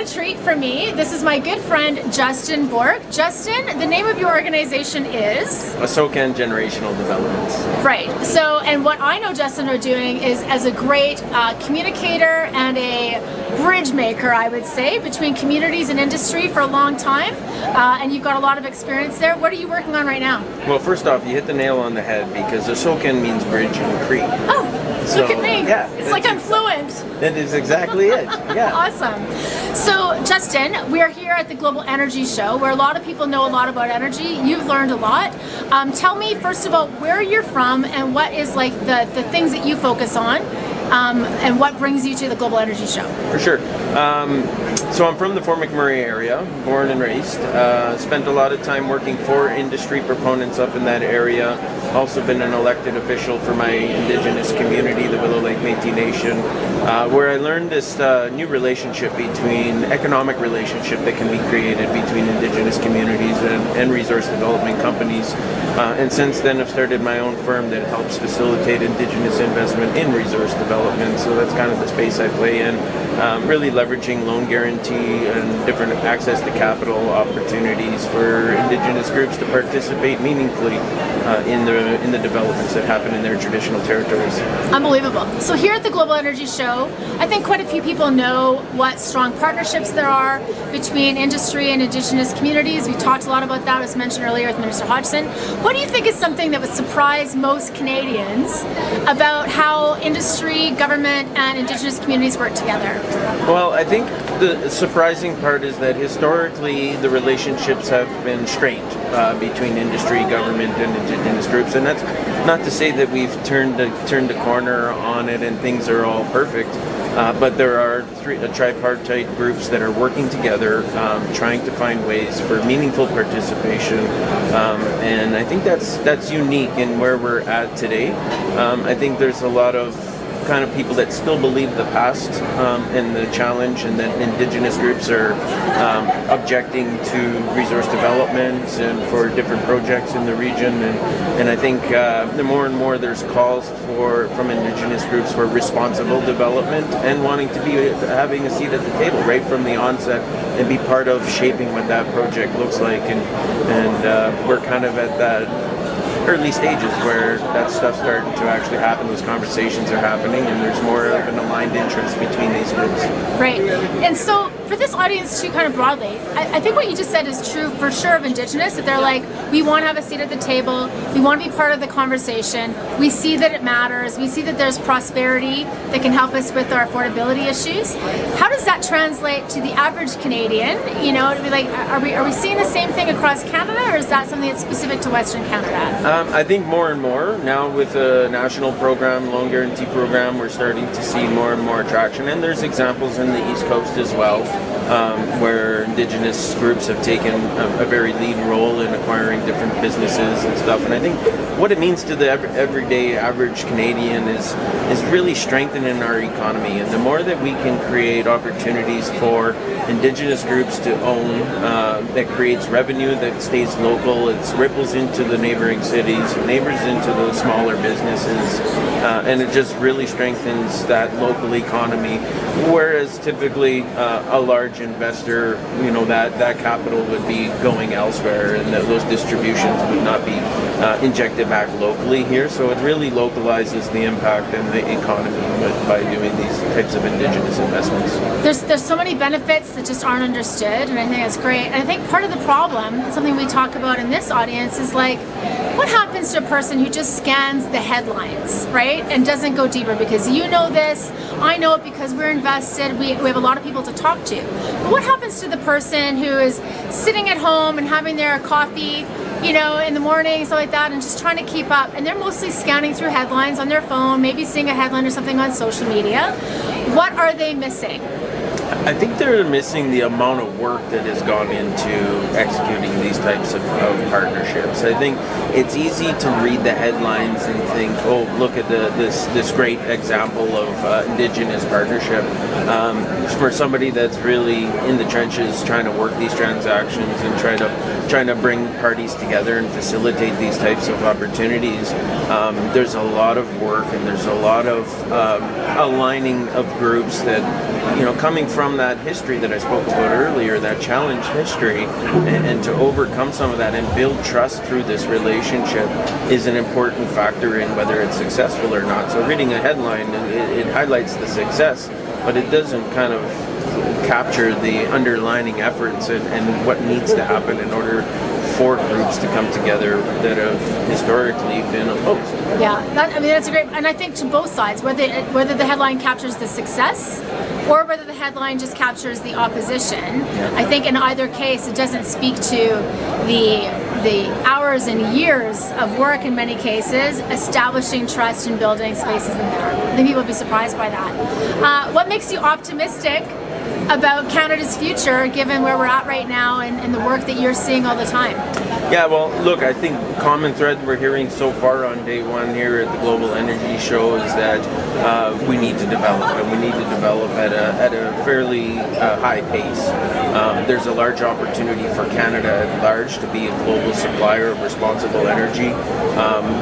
a treat for me. This is my good friend, Justin Bourque. Justin, the name of your organization is? SOCAN Generational Developments. Right. So, and what I know Justin are doing is as a great communicator and a bridge maker, I would say, between communities and industry for a long time. And you've got a lot of experience there. What are you working on right now? Well, first off, you hit the nail on the head because the SOCAN means bridge in Cree. Oh, look at me. Yeah, it's like I'm fluent. That is exactly it. Yeah. Awesome. So, Justin, we are here at the Global Energy Show, where a lot of people know a lot about energy. You've learned a lot. Tell me first about where you're from and what is like the things that you focus on, and what brings you to the Global Energy Show. For sure. So I'm from the Fort McMurray area, born and raised. Spent a lot of time working for industry proponents up in that area. Also been an elected official for my Indigenous community, the Willow Lake Métis Nation, where I learned this new relationship economic relationship that can be created between Indigenous communities and resource development companies. And since then I've started my own firm that helps facilitate Indigenous investment in resource development. So that's kind of the space I play in. Really leveraging loan guarantee and different access to capital opportunities for Indigenous groups to participate meaningfully in the developments that happen in their traditional territories. Unbelievable. So here at the Global Energy Show, I think quite a few people know what strong partnerships there are between industry and Indigenous communities. We talked a lot about that, as mentioned earlier with Minister Hodgson. What do you think is something that would surprise most Canadians about how industry, government, and Indigenous communities work together? Well, I think the surprising part is that historically the relationships have been strained between industry, government, and Indigenous groups, and that's not to say that we've turned the corner on it and things are all perfect. But there are tripartite groups that are working together, trying to find ways for meaningful participation, and I think that's unique in where we're at today. I think there's a lot of kind of people that still believe the past and the challenge, and that Indigenous groups are objecting to resource development and for different projects in the region, and I think the more and more there's calls from Indigenous groups for responsible development and wanting to be having a seat at the table right from the onset and be part of shaping what that project looks like, and we're kind of at that early stages where that stuff's starting to actually happen. Those conversations are happening, and there's more of an aligned interest between these groups. Right. And so for this audience too, kind of broadly, I think what you just said is true for sure of Indigenous, that they're like, we want to have a seat at the table, we want to be part of the conversation, we see that it matters, we see that there's prosperity that can help us with our affordability issues. How does that translate to the average Canadian? You know, to be like, are we seeing the same thing across Canada, or is that something that's specific to Western Canada? I think more and more now with a national program, loan guarantee program, we're starting to see more and more traction, and there's examples in the East Coast as well, where Indigenous groups have taken a very lead role in acquiring different businesses and stuff. And I think what it means to the everyday average Canadian is really strengthening our economy, and the more that we can create opportunities for Indigenous groups to own, that creates revenue that stays local, it ripples into the neighboring cities, neighbors into those smaller businesses, and it just really strengthens that local economy, whereas typically a large investor, you know, that capital would be going elsewhere, and those distributions would not be injected back locally here. So it really localizes the impact and the economy by doing these types of Indigenous investments. There's so many benefits that just aren't understood, and I think that's great. And I think part of the problem, something we talk about in this audience, is like, what happens to a person who just scans the headlines, right, and doesn't go deeper? Because you know this, I know it because we're invested, we have a lot of people to talk to. But what happens to the person who is sitting at home and having their coffee, you know, in the morning, stuff like that, and just trying to keep up, and they're mostly scanning through headlines on their phone, maybe seeing a headline or something on social media? What are they missing? I think they're missing the amount of work that has gone into executing these types of partnerships. I think it's easy to read the headlines and think, oh, look at this great example of Indigenous partnership. For somebody that's really in the trenches trying to work these transactions and trying to bring parties together and facilitate these types of opportunities, there's a lot of work, and there's a lot of aligning of groups that, coming from that history that I spoke about earlier, that challenge history, and to overcome some of that and build trust through this relationship is an important factor in whether it's successful or not. So reading a headline, it highlights the success, but it doesn't kind of capture the underlining efforts and what needs to happen in order for groups to come together that have historically been opposed. Yeah, that's a great, and I think to both sides, whether the headline captures the success or whether the headline just captures the opposition. Yeah. I think in either case, it doesn't speak to the hours and years of work in many cases establishing trust and building spaces in there. I think people would be surprised by that. What makes you optimistic about Canada's future, given where we're at right now and the work that you're seeing all the time? Yeah, well, look, I think common thread we're hearing so far on day one here at the Global Energy Show is that we need to develop, and we need to develop at a fairly high pace. There's a large opportunity for Canada at large to be a global supplier of responsible energy.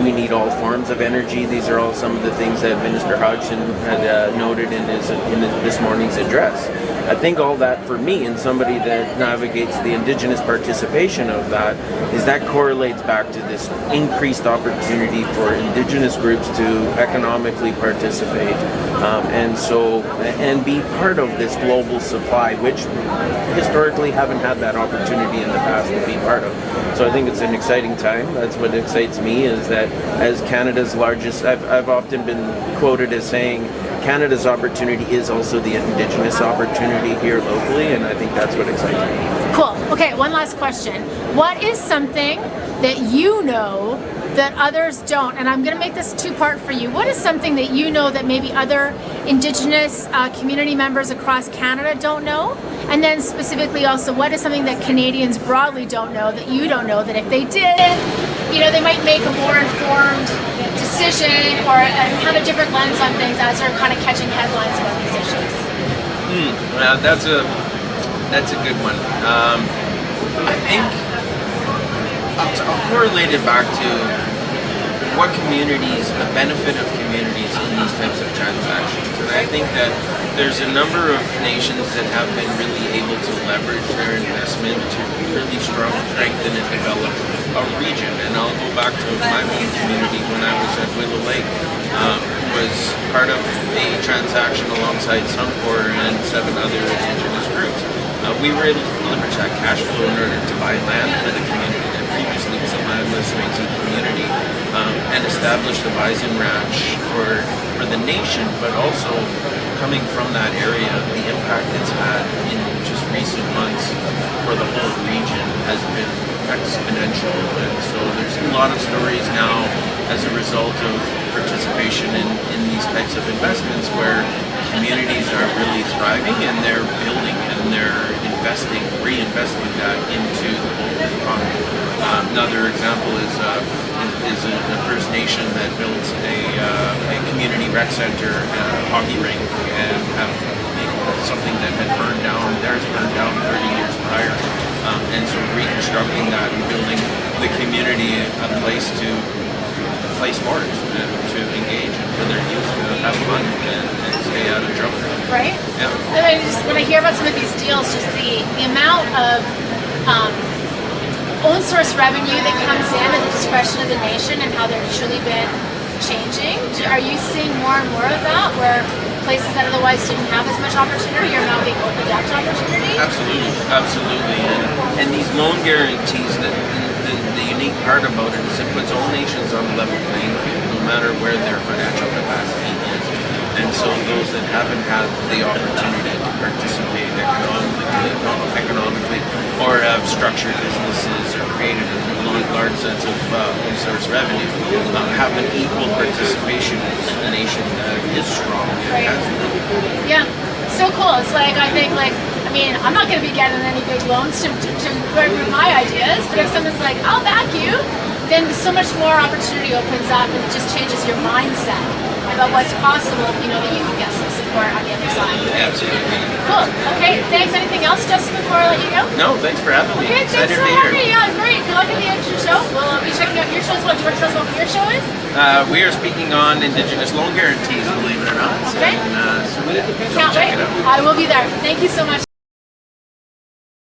We need all forms of energy. These are all some of the things that Minister Hodgson had noted in this morning's address. I think all that for me, and somebody that navigates the Indigenous participation of that, is that correlates back to this increased opportunity for Indigenous groups to economically participate and be part of this global supply, which historically haven't had that opportunity in the past to be part of. So I think it's an exciting time. That's what excites me, is that as Canada's largest, I've often been quoted as saying, Canada's opportunity is also the Indigenous opportunity here locally, and I think that's what excites me. Cool. Okay, one last question. What is something that you know that others don't? And I'm going to make this two-part for you. What is something that you know that maybe other Indigenous community members across Canada don't know? And then specifically also, what is something that Canadians broadly don't know that you don't know, that if they did, they might make a more informed decision or have a different lens on things as they're kind of catching headlines about these issues? Well, that's a good one. I think I'll correlate it back to what communities, the benefit of communities in these types of transactions. And I think that there's a number of nations that have been really able to leverage their investment to really strengthen and develop a region. And I'll go back to my own community when I was at Willow Lake. Was part of a transaction alongside Suncor and 7 other Indigenous groups. We were able to leverage that cash flow in order to buy land for the community that previously was a landless Métis community, and establish the Bison Ranch for the nation, but also coming from that area, the impact it's had in just recent months for the whole region has been exponential. And so there's a lot of stories now as a result of participation in these types of investments where communities are really thriving and they're building and they're reinvesting that into the local economy. Another example is a First Nation that built a community rec center, hockey rink, and have something that had burned down. Theirs burned down 30 years prior, and so reconstructing that and building the community a place to play sports and to engage and for their youth to have fun and stay out of trouble. Right? Yeah. I mean, when I hear about some of these deals, just the amount of own source revenue that comes in at the discretion of the nation and how they've truly been changing. Are you seeing more and more of that, where places that otherwise didn't have as much opportunity are now being opened up to opportunity? Absolutely. And these loan guarantees, the unique part about it is it puts all nations on a level playing field, no matter where their financial capacity is. And so those that haven't had the opportunity to participate economically or have structured businesses or created a large sense of own source revenue have an equal participation as a nation that is strong and has really. Yeah, so cool. It's like, I think, I'm not going to be getting any big loans to work with my ideas, but if someone's like, I'll back you, then so much more opportunity opens up and it just changes your mindset. about what's possible if you know that you can get some support on the other side. Absolutely. Cool. Okay, thanks. Anything else, Justin, before I let you go? No, thanks for having me. Okay, thanks Excited for to be having me. here. Yeah, great. Good luck at the end of your show. We'll be checking out your shows. What do you want to tell us about what your show is? We are speaking on Indigenous loan guarantees, believe it or not. Okay. And, so Can't check wait. it out. I will be there. Thank you so much.